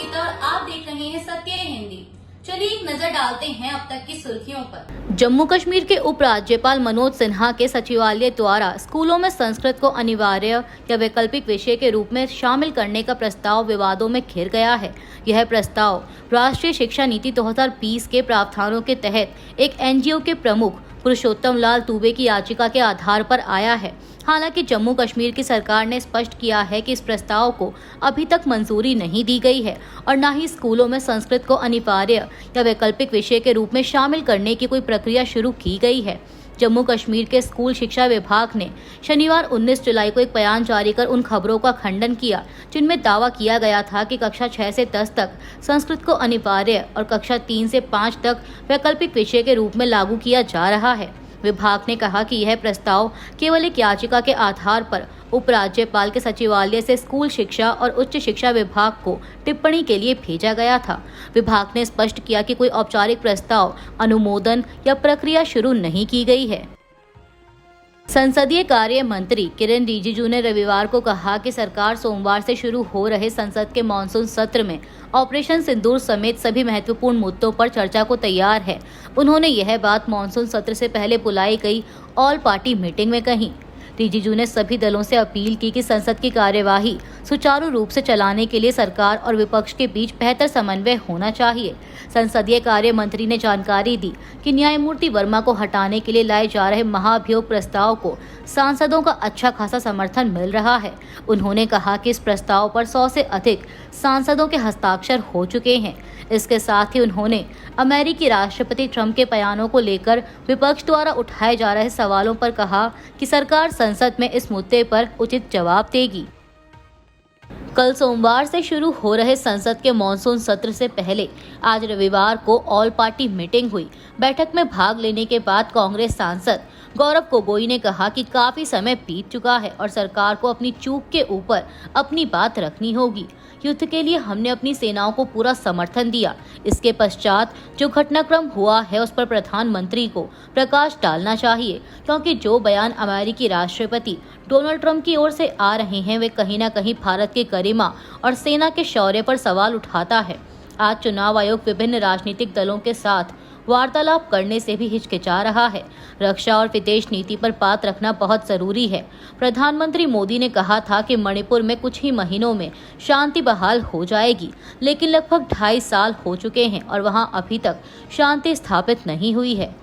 गीता और आप देख रहे हैं सत्य हिंदी। चलिए एक नजर डालते हैं अब तक की सुर्खियों पर। जम्मू कश्मीर के उपराज्यपाल मनोज सिन्हा के सचिवालय द्वारा स्कूलों में संस्कृत को अनिवार्य या वैकल्पिक विषय के रूप में शामिल करने का प्रस्ताव विवादों में घिर गया है। यह प्रस्ताव राष्ट्रीय शिक्षा नीति 2020 के प्रावधानों के तहत एक एनजीओ के प्रमुख पुरुषोत्तम लाल दुबे की याचिका के आधार पर आया है। हालांकि जम्मू कश्मीर की सरकार ने स्पष्ट किया है कि इस प्रस्ताव को अभी तक मंजूरी नहीं दी गई है और न ही स्कूलों में संस्कृत को अनिवार्य या वैकल्पिक विषय के रूप में शामिल करने की कोई प्रक्रिया शुरू की गई है। जम्मू कश्मीर के स्कूल शिक्षा विभाग ने शनिवार 19 जुलाई को एक बयान जारी कर उन खबरों का खंडन किया जिनमें दावा किया गया था कि कक्षा 6 से 10 तक संस्कृत को अनिवार्य और कक्षा 3 से 5 तक वैकल्पिक विषय के रूप में लागू किया जा रहा है। विभाग ने कहा कि यह प्रस्ताव केवल एक याचिका के आधार पर उपराज्यपाल के सचिवालय से स्कूल शिक्षा और उच्च शिक्षा विभाग को टिप्पणी के लिए भेजा गया था। विभाग ने स्पष्ट किया कि कोई औपचारिक प्रस्ताव, अनुमोदन या प्रक्रिया शुरू नहीं की गई है। संसदीय कार्य मंत्री किरेन रिजिजू ने रविवार को कहा कि सरकार सोमवार से शुरू हो रहे संसद के मानसून सत्र में ऑपरेशन सिंदूर समेत सभी महत्वपूर्ण मुद्दों पर चर्चा को तैयार है। उन्होंने यह बात मानसून सत्र से पहले बुलाई गई ऑल पार्टी मीटिंग में कही। रिजिजू ने सभी दलों से अपील की कि संसद की कार्यवाही सुचारू रूप से चलाने के लिए सरकार और विपक्ष के बीच बेहतर समन्वय होना चाहिए। संसदीय कार्य मंत्री ने जानकारी दी कि न्यायमूर्ति वर्मा को हटाने के लिए लाए जा रहे महाभियोग प्रस्ताव को सांसदों का अच्छा खासा समर्थन मिल रहा है। उन्होंने कहा कि इस प्रस्ताव पर 100 से अधिक सांसदों के हस्ताक्षर हो चुके हैं। इसके साथ ही उन्होंने अमेरिकी राष्ट्रपति ट्रंप के बयानों को लेकर विपक्ष द्वारा उठाए जा रहे सवालों पर कहा कि सरकार संसद में इस मुद्दे पर उचित जवाब देगी। कल सोमवार से शुरू हो रहे संसद के मॉनसून सत्र से पहले आज रविवार को ऑल पार्टी मीटिंग हुई। बैठक में भाग लेने के बाद कांग्रेस सांसद गौरव गोगोई ने कहा कि काफी समय बीत चुका है और सरकार को अपनी चूक के ऊपर अपनी बात रखनी होगी। युद्ध के लिए हमने अपनी सेनाओं को पूरा समर्थन दिया। इसके पश्चात जो घटनाक्रम हुआ है उस पर प्रधानमंत्री को प्रकाश डालना चाहिए, क्योंकि जो बयान अमेरिकी राष्ट्रपति डोनाल्ड ट्रंप की ओर से आ रहे हैं वे कहीं न कहीं भारत के गरिमा और सेना के शौर्य पर सवाल उठाता है। आज चुनाव आयोग विभिन्न राजनीतिक दलों के साथ वार्तालाप करने से भी हिचकिचा रहा है। रक्षा और विदेश नीति पर बात रखना बहुत जरूरी है। प्रधानमंत्री मोदी ने कहा था कि मणिपुर में कुछ ही महीनों में शांति बहाल हो जाएगी, लेकिन लगभग 2.5 साल हो चुके हैं और वहां अभी तक शांति स्थापित नहीं हुई है।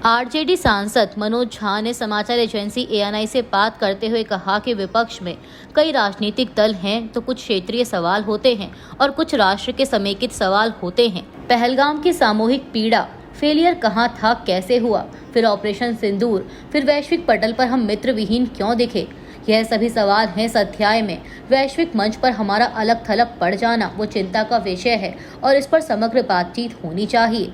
आरजेडी सांसद मनोज झा ने समाचार एजेंसी एएनआई से बात करते हुए कहा कि विपक्ष में कई राजनीतिक दल हैं तो कुछ क्षेत्रीय सवाल होते हैं और कुछ राष्ट्र के समेकित सवाल होते हैं। पहलगाम की सामूहिक पीड़ा, फेलियर कहाँ था, कैसे हुआ, फिर ऑपरेशन सिंदूर, फिर वैश्विक पटल पर हम मित्र विहीन क्यों दिखे, यह सभी सवाल हैं इस अध्याय में। वैश्विक मंच पर हमारा अलग थलग पड़ जाना वो चिंता का विषय है और इस पर समग्र बातचीत होनी चाहिए।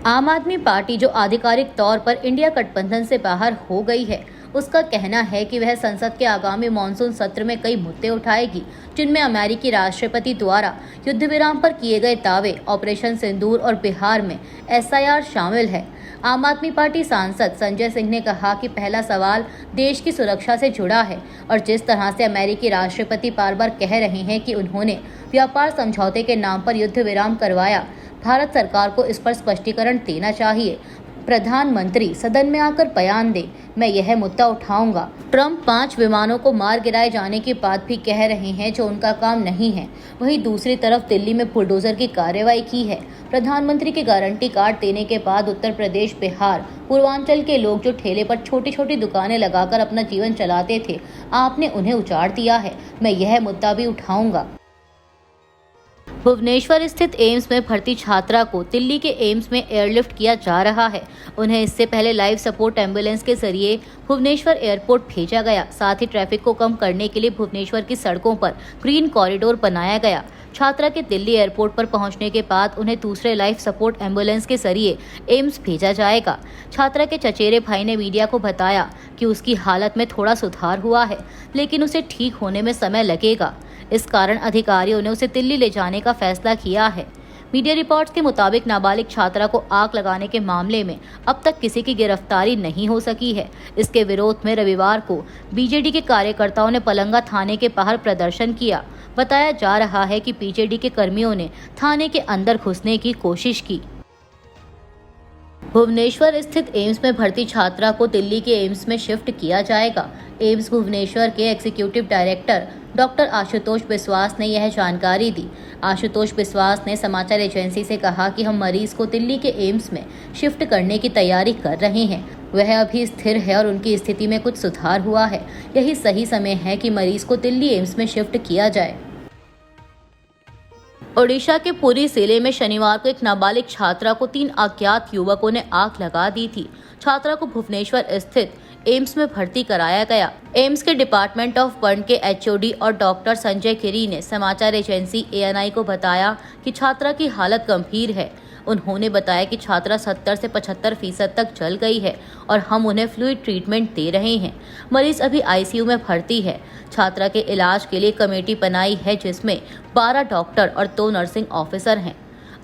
आम आदमी पार्टी जो आधिकारिक तौर पर इंडिया गठबंधन से बाहर हो गई है, उसका कहना है कि वह संसद के आगामी मॉनसून सत्र में कई मुद्दे उठाएगी, जिनमें अमेरिकी राष्ट्रपति द्वारा युद्ध विराम पर किए गए दावे, ऑपरेशन सिंदूर और बिहार में एसआईआर शामिल है। आम आदमी पार्टी सांसद संजय सिंह ने कहा कि पहला सवाल देश की सुरक्षा से जुड़ा है और जिस तरह से अमेरिकी राष्ट्रपति बार बार कह रहे हैं कि उन्होंने व्यापार समझौते के नाम पर युद्ध विराम करवाया, भारत सरकार को इस पर स्पष्टीकरण देना चाहिए। प्रधानमंत्री सदन में आकर बयान दे, मैं यह मुद्दा उठाऊंगा। ट्रंप 5 विमानों को मार गिराए जाने की बात भी कह रहे हैं जो उनका काम नहीं है। वहीं दूसरी तरफ दिल्ली में बुलडोजर की कार्रवाई की है। प्रधानमंत्री के गारंटी कार्ड देने के बाद उत्तर प्रदेश, बिहार, पूर्वांचल के लोग जो ठेले पर छोटी छोटी दुकानें लगाकर अपना जीवन चलाते थे, आपने उन्हें उजाड़ दिया है। मैं यह मुद्दा भी उठाऊंगा। भुवनेश्वर स्थित एम्स में भर्ती छात्रा को दिल्ली के एम्स में एयरलिफ्ट किया जा रहा है। उन्हें इससे पहले लाइफ सपोर्ट एम्बुलेंस के जरिए भुवनेश्वर एयरपोर्ट भेजा गया। साथ ही ट्रैफिक को कम करने के लिए भुवनेश्वर की सड़कों पर ग्रीन कॉरिडोर बनाया गया। छात्रा के दिल्ली एयरपोर्ट पर पहुंचने के बाद उन्हें दूसरे लाइफ सपोर्ट एम्बुलेंस के जरिए एम्स भेजा जाएगा। छात्रा के चचेरे भाई ने मीडिया को बताया कि उसकी हालत में थोड़ा सुधार हुआ है, लेकिन उसे ठीक होने में समय लगेगा। इस कारण अधिकारियों ने उसे दिल्ली ले जाने का फैसला किया है। मीडिया रिपोर्ट्स के मुताबिक नाबालिग छात्रा को आग लगाने के मामले में अब तक किसी की गिरफ्तारी नहीं हो सकी है। इसके विरोध में रविवार को बीजेडी के कार्यकर्ताओं ने पलंगा थाने के बाहर प्रदर्शन किया। बताया जा रहा है कि बीजेडी के कर्मियों ने थाने के अंदर घुसने की कोशिश की। भुवनेश्वर स्थित एम्स में भर्ती छात्रा को दिल्ली के एम्स में शिफ्ट किया जाएगा। एम्स भुवनेश्वर के एग्जीक्यूटिव डायरेक्टर डॉक्टर आशुतोष बिस्वास ने यह जानकारी दी। आशुतोष बिस्वास ने समाचार एजेंसी से कहा कि हम मरीज को दिल्ली के एम्स में शिफ्ट करने की तैयारी कर रहे हैं। वह अभी स्थिर है और उनकी स्थिति में कुछ सुधार हुआ है। यही सही समय है कि मरीज को दिल्ली एम्स में शिफ्ट किया जाए। ओडिशा के पुरी जिले में शनिवार को एक नाबालिग छात्रा को 3 अज्ञात युवकों ने आग लगा दी थी। छात्रा को भुवनेश्वर स्थित एम्स में भर्ती कराया गया। एम्स के डिपार्टमेंट ऑफ बर्न के एचओडी और डॉक्टर संजय गिरी ने समाचार एजेंसी एएनआई को बताया कि छात्रा की हालत गंभीर है। उन्होंने बताया कि छात्रा 70 से 75% तक जल गई है और हम उन्हें फ्लूइड ट्रीटमेंट दे रहे हैं। मरीज अभी आईसीयू में भर्ती है। छात्रा के इलाज के लिए कमेटी बनाई है जिसमें 12 डॉक्टर और 2 नर्सिंग ऑफिसर हैं।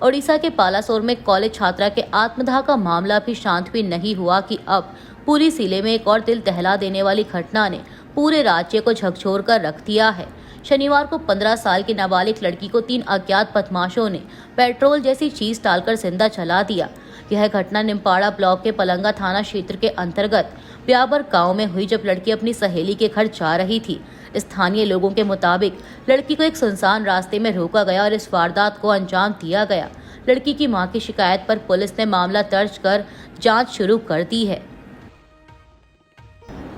ओडिशा के पालासोर में कॉलेज छात्रा के आत्मदाह का मामला भी शांत भी नहीं हुआ कि अब पूरी जिले में एक और दिल दहला देने वाली घटना ने पूरे राज्य को झकझोर कर रख दिया है। शनिवार को 15 साल की नाबालिग लड़की को 3 अज्ञात बदमाशों ने पेट्रोल जैसी चीज डालकर जिंदा जला दिया। यह घटना निम्पाड़ा ब्लॉक के पलंगा थाना क्षेत्र के अंतर्गत ब्याबर गांव में हुई, जब लड़की अपनी सहेली के घर जा रही थी। स्थानीय लोगों के मुताबिक लड़की को एक सुनसान रास्ते में रोका गया और इस वारदात को अंजाम दिया गया। लड़की की मां की शिकायत पर पुलिस ने मामला दर्ज कर जांच शुरू कर दी है।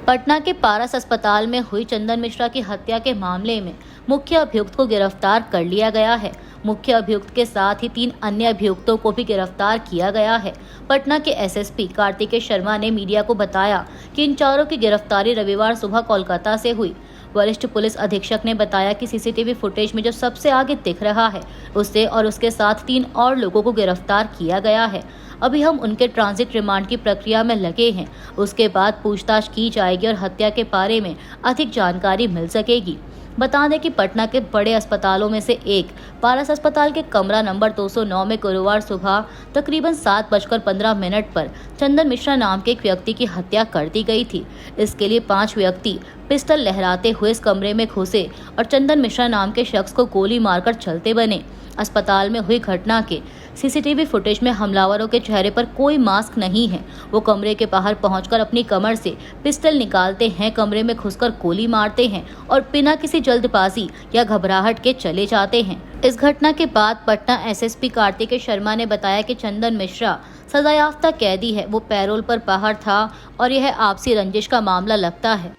पटना के पारस अस्पताल में हुई चंदन मिश्रा की हत्या के मामले में मुख्य अभियुक्त को गिरफ्तार कर लिया गया है। मुख्य अभियुक्त के साथ ही 3 अन्य अभियुक्तों को भी गिरफ्तार किया गया है। पटना के एसएसपी कार्तिकेय शर्मा ने मीडिया को बताया कि इन चारों की गिरफ्तारी रविवार सुबह कोलकाता से हुई। वरिष्ठ पुलिस अधीक्षक ने बताया कि सीसीटीवी फुटेज में जो सबसे आगे दिख रहा है उससे और उसके साथ 3 और लोगों को गिरफ्तार किया गया है। अभी हम उनके ट्रांजिट रिमांड की प्रक्रिया में लगे हैं। उसके बाद पूछताछ की जाएगी और हत्या के बारे में अधिक जानकारी मिल सकेगी। बता दें कि पटना के बड़े अस्पतालों में से एक पारस अस्पताल के कमरा नंबर 209 में गुरुवार सुबह तकरीबन 7:15 पर चंदन मिश्रा नाम के एक व्यक्ति की हत्या कर दी गई थी। इसके लिए 5 व्यक्ति पिस्टल लहराते हुए इस कमरे में घुसे और चंदन मिश्रा नाम के शख्स को गोली मारकर चलते बने। अस्पताल में हुई घटना के सीसीटीवी फुटेज में हमलावरों के चेहरे पर कोई मास्क नहीं है। वो कमरे के बाहर पहुंचकर अपनी कमर से पिस्टल निकालते हैं, कमरे में घुसकर गोली मारते हैं और बिना किसी जल्दबाजी या घबराहट के चले जाते हैं। इस घटना के बाद पटना एसएसपी कार्तिकेय शर्मा ने बताया कि चंदन मिश्रा सजायाफ्ता कैदी है। वो पैरोल पर बाहर था और यह आपसी रंजिश का मामला लगता है।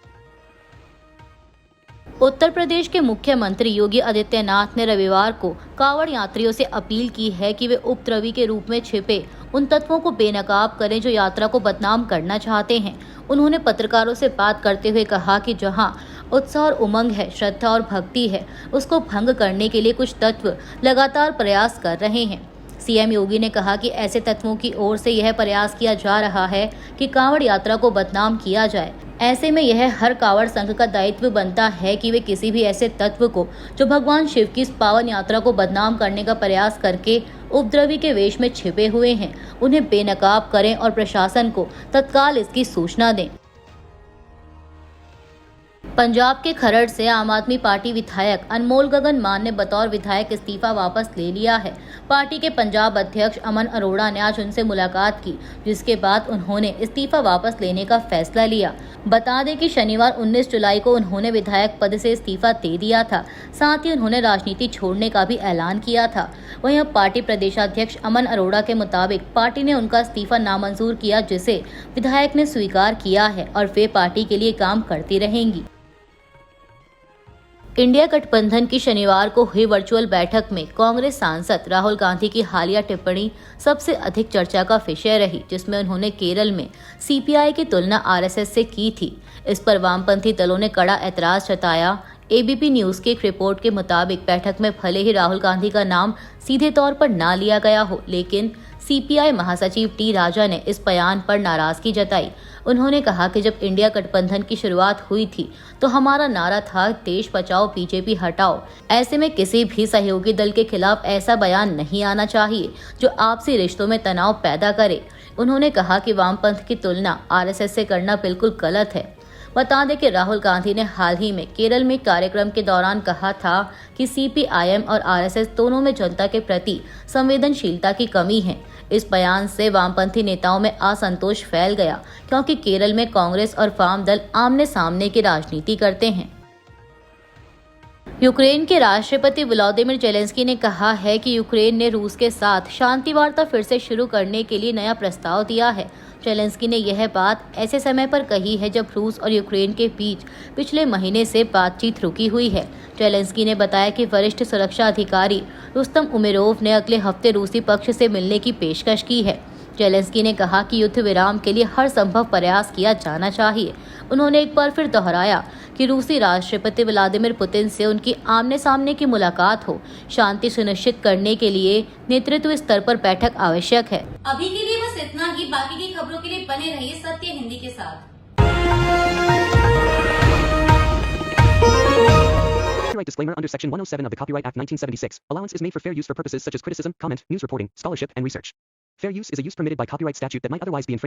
उत्तर प्रदेश के मुख्यमंत्री योगी आदित्यनाथ ने रविवार को कांवड़ यात्रियों से अपील की है कि वे उपद्रवी के रूप में छिपे उन तत्वों को बेनकाब करें जो यात्रा को बदनाम करना चाहते हैं। उन्होंने पत्रकारों से बात करते हुए कहा कि जहां उत्साह और उमंग है, श्रद्धा और भक्ति है, उसको भंग करने के लिए कुछ तत्व लगातार प्रयास कर रहे हैं। सीएम योगी ने कहा कि ऐसे तत्वों की ओर से यह प्रयास किया जा रहा है कि कांवड़ यात्रा को बदनाम किया जाए। ऐसे में यह हर कांवड़ संघ का दायित्व बनता है कि वे किसी भी ऐसे तत्व को जो भगवान शिव की इस पावन यात्रा को बदनाम करने का प्रयास करके उपद्रवी के वेश में छिपे हुए हैं, उन्हें बेनकाब करें और प्रशासन को तत्काल इसकी सूचना दें। पंजाब के खरड़ से आम आदमी पार्टी विधायक अनमोल गगन मान ने बतौर विधायक इस्तीफा वापस ले लिया है। पार्टी के पंजाब अध्यक्ष अमन अरोड़ा ने आज उनसे मुलाकात की, जिसके बाद उन्होंने इस्तीफा वापस लेने का फैसला लिया। बता दें कि शनिवार 19 जुलाई को उन्होंने विधायक पद से इस्तीफा दे दिया था। साथ ही उन्होंने राजनीति छोड़ने का भी ऐलान किया था। वहीं अब पार्टी प्रदेशाध्यक्ष अमन अरोड़ा के मुताबिक पार्टी ने उनका इस्तीफा नामंजूर किया, जिसे विधायक ने स्वीकार किया है और वे पार्टी के लिए काम करती रहेंगी। इंडिया गठबंधन की शनिवार को हुई वर्चुअल बैठक में कांग्रेस सांसद राहुल गांधी की हालिया टिप्पणी सबसे अधिक चर्चा का विषय रही, जिसमें उन्होंने केरल में सीपीआई की तुलना आरएसएस से की थी। इस पर वामपंथी दलों ने कड़ा ऐतराज जताया। एबीपी न्यूज की एक रिपोर्ट के मुताबिक बैठक में भले ही राहुल गांधी का नाम सीधे तौर पर ना लिया गया हो, लेकिन सीपीआई महासचिव टी राजा ने इस बयान पर नाराजगी जताई। उन्होंने कहा कि जब इंडिया गठबंधन की शुरुआत हुई थी तो हमारा नारा था देश बचाओ बीजेपी हटाओ। ऐसे में किसी भी सहयोगी दल के खिलाफ ऐसा बयान नहीं आना चाहिए जो आपसी रिश्तों में तनाव पैदा करे। उन्होंने कहा कि वामपंथ की तुलना आरएसएस से करना बिल्कुल गलत है। बता दें कि राहुल गांधी ने हाल ही में केरल में कार्यक्रम के दौरान कहा था कि सीपीआईएम और आरएसएस दोनों में जनता के प्रति संवेदनशीलता की कमी है। इस बयान से वामपंथी नेताओं में असंतोष फैल गया क्योंकि केरल में कांग्रेस और वाम दल आमने सामने की राजनीति करते हैं। यूक्रेन के राष्ट्रपति व्लादिमीर जेलेंस्की ने कहा है कि यूक्रेन ने रूस के साथ शांति वार्ता फिर से शुरू करने के लिए नया प्रस्ताव दिया है। जेलेंस्की ने यह बात ऐसे समय पर कही है जब रूस और यूक्रेन के बीच पिछले महीने से बातचीत रुकी हुई है। जेलेंस्की ने बताया कि वरिष्ठ सुरक्षा अधिकारी रुस्तम उमेरोव ने अगले हफ्ते रूसी पक्ष से मिलने की पेशकश की है। जेलेंस्की ने कहा कि युद्ध विराम के लिए हर संभव प्रयास किया जाना चाहिए। उन्होंने एक बार फिर दोहराया कि रूसी राष्ट्रपति व्लादिमीर पुतिन से उनकी आमने सामने की मुलाकात हो। शांति सुनिश्चित करने के लिए नेतृत्व स्तर पर बैठक आवश्यक है। अभी के लिए बस इतना ही। बाकी की खबरों के लिए बने रहिए सत्य हिंदी के साथ। Copyright disclaimer under Section 107 of the Copyright Act 1976. Allowance is made for fair use for purposes such as criticism, comment, news reporting, scholarship, and research. Fair use is a use permitted by copyright statute that might otherwise be infringed.